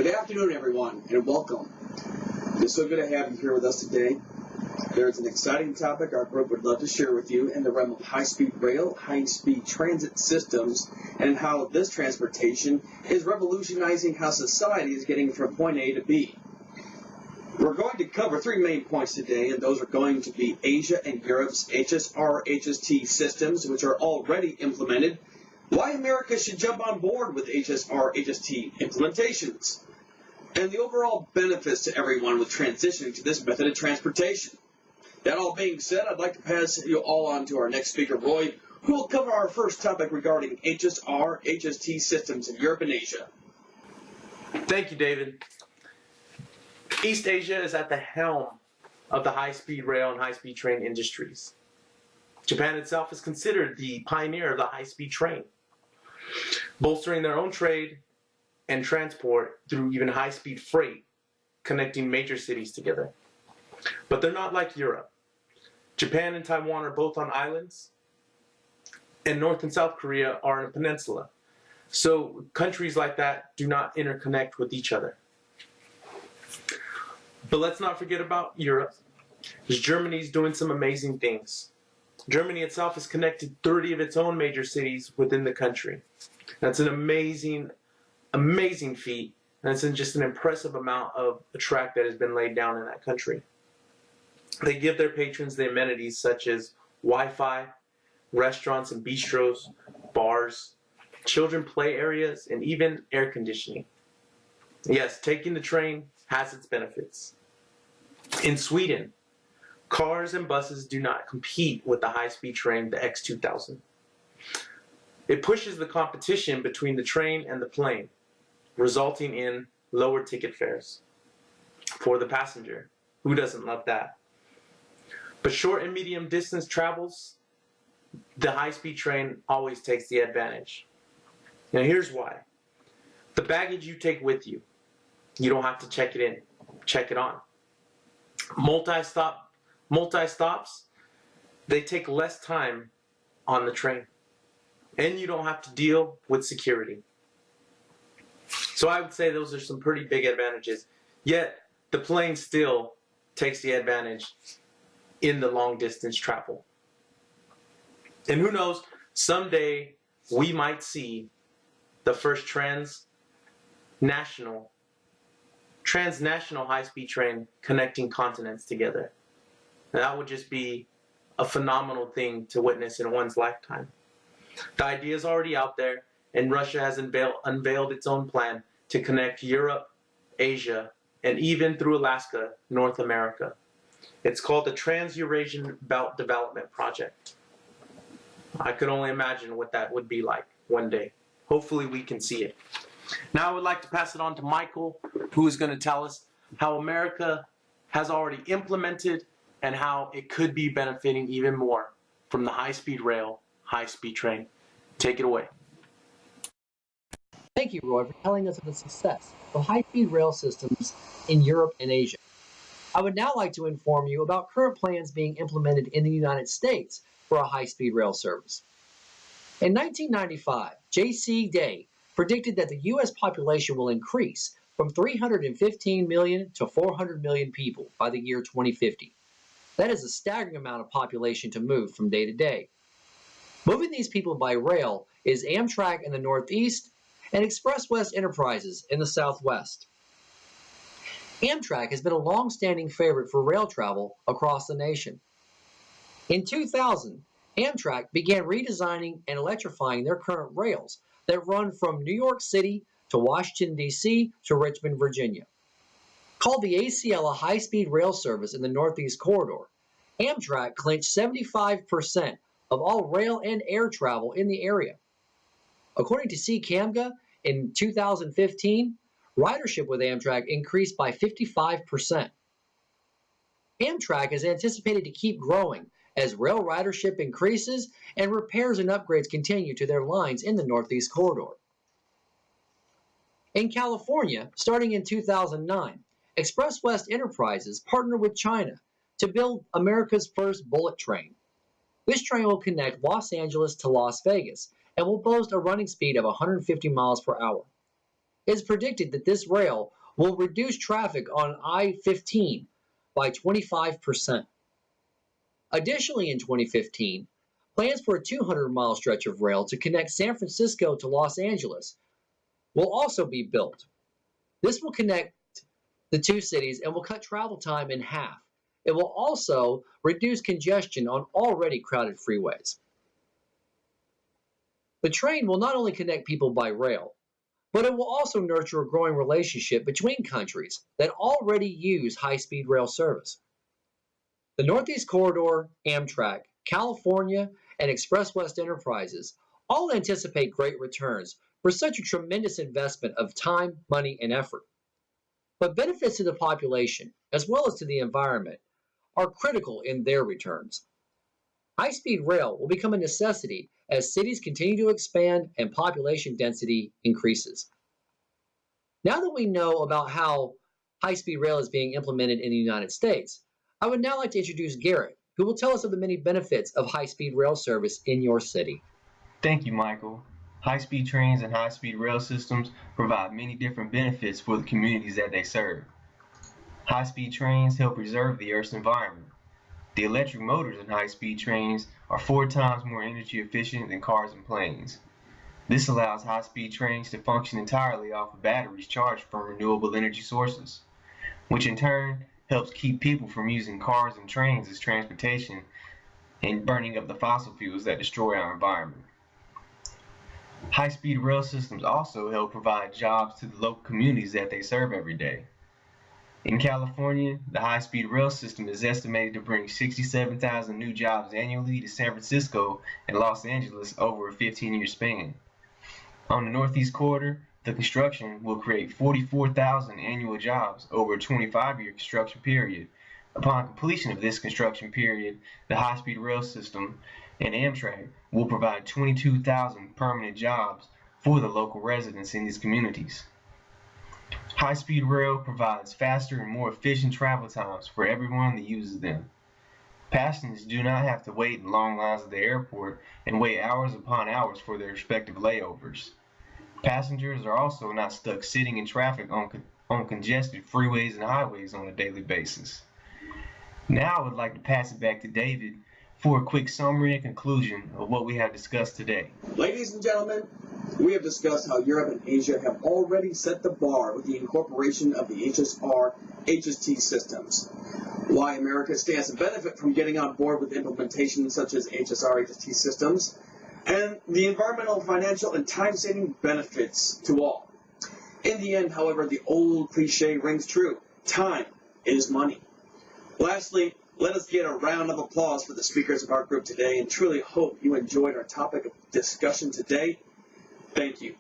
Good afternoon, everyone, and welcome. It's so good to have you here with us today. There is an exciting topic our group would love to share with you in the realm of high-speed rail, high-speed transit systems, and how this transportation is revolutionizing how society is getting from point A to B. We're going to cover three main points today, and those are going to be Asia and Europe's HSR HST systems, which are already implemented, why America should jump on board with HSR HST implementations, and the overall benefits to everyone with transitioning to this method of transportation. That all being said, I'd like to pass you all on to our next speaker, Roy, who will cover our first topic regarding HSR HST systems in Europe and Asia. Thank you, David. East Asia is at the helm of the high-speed rail and high-speed train industries. Japan itself is considered the pioneer of the high-speed train, bolstering their own trade and transport through even high-speed freight, connecting major cities together. But they're not like Europe. Japan and Taiwan are both on islands, and North and South Korea are on a peninsula. So countries like that do not interconnect with each other. But let's not forget about Europe, because Germany's doing some amazing things. Germany itself has connected 30 of its own major cities within the country. That's an amazing feat, and it's just an impressive amount of a track that has been laid down in that country. They give their patrons the amenities such as Wi-Fi, restaurants and bistros, bars, children play areas, and even air conditioning. Yes, taking the train has its benefits. In Sweden, cars and buses do not compete with the high-speed train, the X2000. It pushes the competition between the train and the plane, resulting in lower ticket fares for the passenger. Who doesn't love that? But short and medium distance travels, the high-speed train always takes the advantage. Now here's why. The baggage you take with you, you don't have to check it in, check it on. Multi-stops, they take less time on the train, and you don't have to deal with security. So I would say those are some pretty big advantages. Yet the plane still takes the advantage in the long distance travel. And who knows, someday we might see the first transnational high-speed train connecting continents together. And that would just be a phenomenal thing to witness in one's lifetime. The idea is already out there, and Russia has unveiled its own plan to connect Europe, Asia, and even through Alaska, North America. It's called the Trans-Eurasian Belt Development Project. I could only imagine what that would be like one day. Hopefully we can see it. Now I would like to pass it on to Michael, who is going to tell us how America has already implemented and how it could be benefiting even more from the high-speed rail, high-speed train. Take it away. Thank you, Roy, for telling us of the success of high-speed rail systems in Europe and Asia. I would now like to inform you about current plans being implemented in the United States for a high-speed rail service. In 1995, J.C. Day predicted that the U.S. population will increase from 315 million to 400 million people by the year 2050. That is a staggering amount of population to move from day to day. Moving these people by rail is Amtrak in the Northeast and Express West Enterprises in the Southwest. Amtrak has been a long-standing favorite for rail travel across the nation. In 2000, Amtrak began redesigning and electrifying their current rails that run from New York City to Washington, D.C. to Richmond, Virginia. Called the ACL a high-speed rail service in the Northeast Corridor, Amtrak clinched 75% of all rail and air travel in the area. According to CCAMGA, in 2015, ridership with Amtrak increased by 55%. Amtrak is anticipated to keep growing as rail ridership increases and repairs and upgrades continue to their lines in the Northeast Corridor. In California, starting in 2009, Express West Enterprises partnered with China to build America's first bullet train. This train will connect Los Angeles to Las Vegas and will boast a running speed of 150 miles per hour. It is predicted that this rail will reduce traffic on I-15 by 25%. Additionally, in 2015, plans for a 200-mile stretch of rail to connect San Francisco to Los Angeles will also be built. This will connect the two cities and will cut travel time in half. It will also reduce congestion on already crowded freeways. The train will not only connect people by rail, but it will also nurture a growing relationship between countries that already use high-speed rail service. The Northeast Corridor, Amtrak, California, and Express West Enterprises all anticipate great returns for such a tremendous investment of time, money, and effort. But benefits to the population, as well as to the environment, are critical in their returns. High-speed rail will become a necessity as cities continue to expand and population density increases. Now that we know about how high-speed rail is being implemented in the United States, I would now like to introduce Garrett, who will tell us of the many benefits of high-speed rail service in your city. Thank you, Michael. High-speed trains and high-speed rail systems provide many different benefits for the communities that they serve. High-speed trains help preserve the Earth's environment. The electric motors in high-speed trains are 4 times more energy efficient than cars and planes. This allows high-speed trains to function entirely off of batteries charged from renewable energy sources, which in turn helps keep people from using cars and trains as transportation and burning up the fossil fuels that destroy our environment. High-speed rail systems also help provide jobs to the local communities that they serve every day. In California, the high-speed rail system is estimated to bring 67,000 new jobs annually to San Francisco and Los Angeles over a 15-year span. On the Northeast Corridor, the construction will create 44,000 annual jobs over a 25-year construction period. Upon completion of this construction period, the high-speed rail system and Amtrak will provide 22,000 permanent jobs for the local residents in these communities. High-speed rail provides faster and more efficient travel times for everyone that uses them. Passengers do not have to wait in long lines at the airport and wait hours upon hours for their respective layovers. Passengers are also not stuck sitting in traffic on congested freeways and highways on a daily basis. Now I would like to pass it back to David for a quick summary and conclusion of what we have discussed today. Ladies and gentlemen, we have discussed how Europe and Asia have already set the bar with the incorporation of the HSR HST systems, why America stands to benefit from getting on board with implementations such as HSR HST systems, and the environmental, financial, and time-saving benefits to all. In the end, however, the old cliche rings true: time is money. Lastly, let us get a round of applause for the speakers of our group today, and truly hope you enjoyed our topic of discussion today. Thank you.